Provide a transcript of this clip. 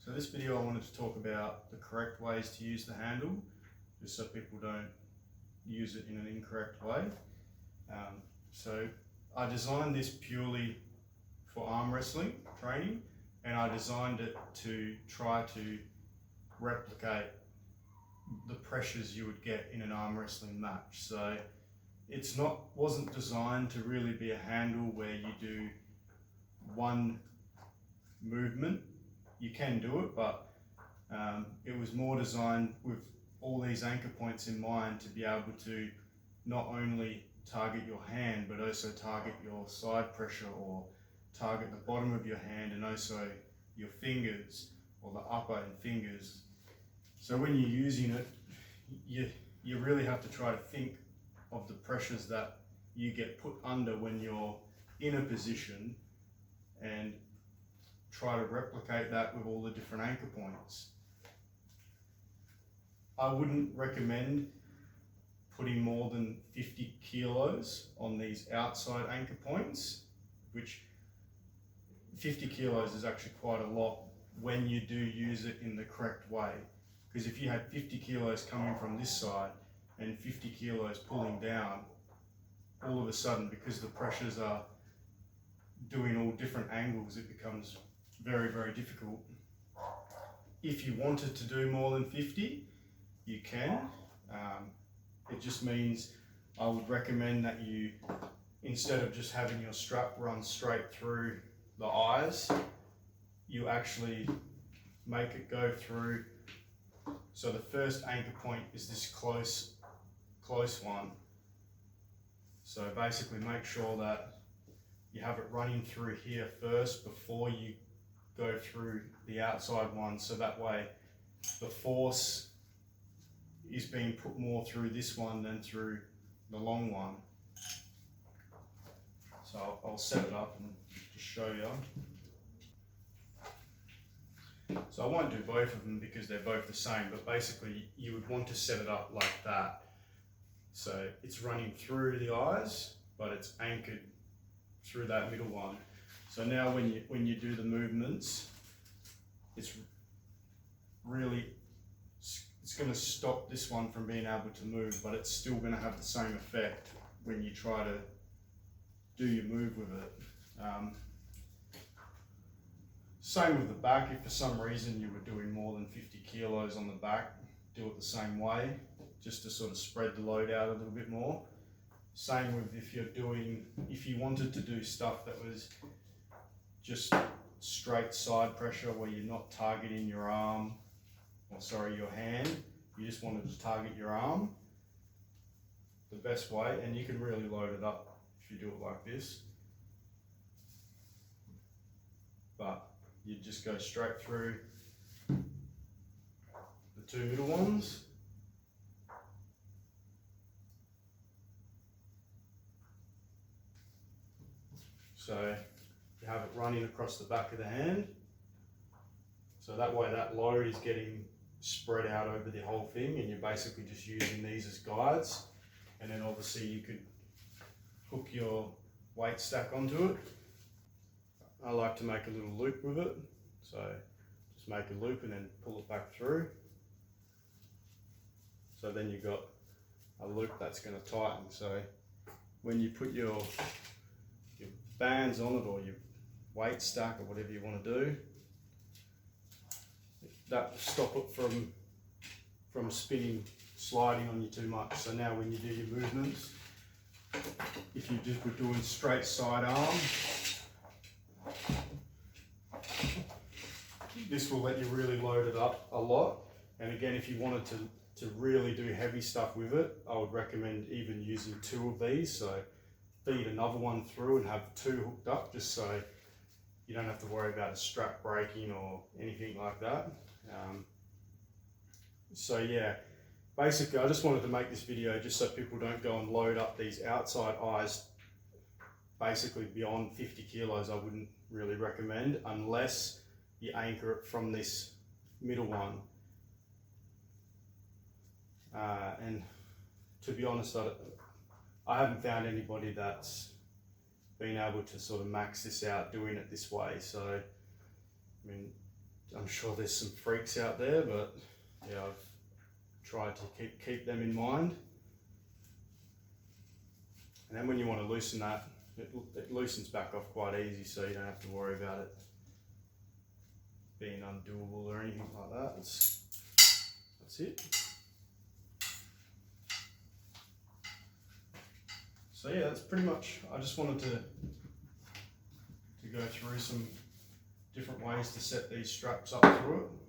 So this video I wanted to talk about the correct ways to use the handle, just so people don't use it in an incorrect way. So I designed this purely for arm wrestling training, and I designed it to try to replicate the pressures you would get in an arm wrestling match. So wasn't designed to really be a handle where you do one movement. You can do it, but it was more designed with all these anchor points in mind to be able to not only target your hand, but also target your side pressure, or target the bottom of your hand, and also your fingers, or the upper and fingers. So when you're using it, you really have to try to think of the pressures that you get put under when you're in a position, and try to replicate that with all the different anchor points. I wouldn't recommend putting more than 50 kilos on these outside anchor points, which 50 kilos is actually quite a lot when you do use it in the correct way. Because if you had 50 kilos coming from this side and 50 kilos pulling down, all of a sudden, because the pressures are doing all different angles, it becomes very, very difficult. If you wanted to do more than 50, you can. It just means I would recommend that you, instead of just having your strap run straight through the eyes, you actually make it go through. So the first anchor point is this close one. So basically make sure that you have it running through here first before you go through the outside one, so that way the force is being put more through this one than through the long one. So I'll set it up and just show you. So I won't do both of them because they're both the same, but basically you would want to set it up like that. So it's running through the eyes, but it's anchored through that middle one. So now when you do the movements, it's going to stop this one from being able to move, but it's still going to have the same effect when you try to do your move with it. Same with the back. If for some reason you were doing more than 50 kilos on the back, do it the same way, just to sort of spread the load out a little bit more. Same with if you wanted to do stuff that was just straight side pressure, where you're not targeting your arm, your hand, you just wanted to target your arm. The best way, and you can really load it up if you do it like this, but you just go straight through the two middle ones. So you have it running across the back of the hand, so that way that load is getting spread out over the whole thing, and you're basically just using these as guides. And then obviously you could hook your weight stack onto it. I like to make a little loop with it, so just make a loop and then pull it back through. So then you've got a loop that's going to tighten. So when you put your bands on it, or your weight stack, or whatever you want to do, that will stop it from sliding on you too much. So now when you do your movements, if you just were doing straight side arm, this will let you really load it up a lot. And again, if you wanted to really do heavy stuff with it, I would recommend even using two of these. So feed another one through and have two hooked up, just so you don't have to worry about a strap breaking or anything like that. So yeah, basically I just wanted to make this video just so people don't go and load up these outside eyes. Basically beyond 50 kilos I wouldn't really recommend, unless you anchor it from this middle one. And to be honest, I haven't found anybody that's been able to sort of max this out doing it this way. So I mean, I'm sure there's some freaks out there, but yeah, I've tried to keep them in mind. And then when you want to loosen that, it loosens back off quite easy, so you don't have to worry about it being undoable or anything like that. That's it. So yeah, that's pretty much, I just wanted to go through some different ways to set these straps up through it.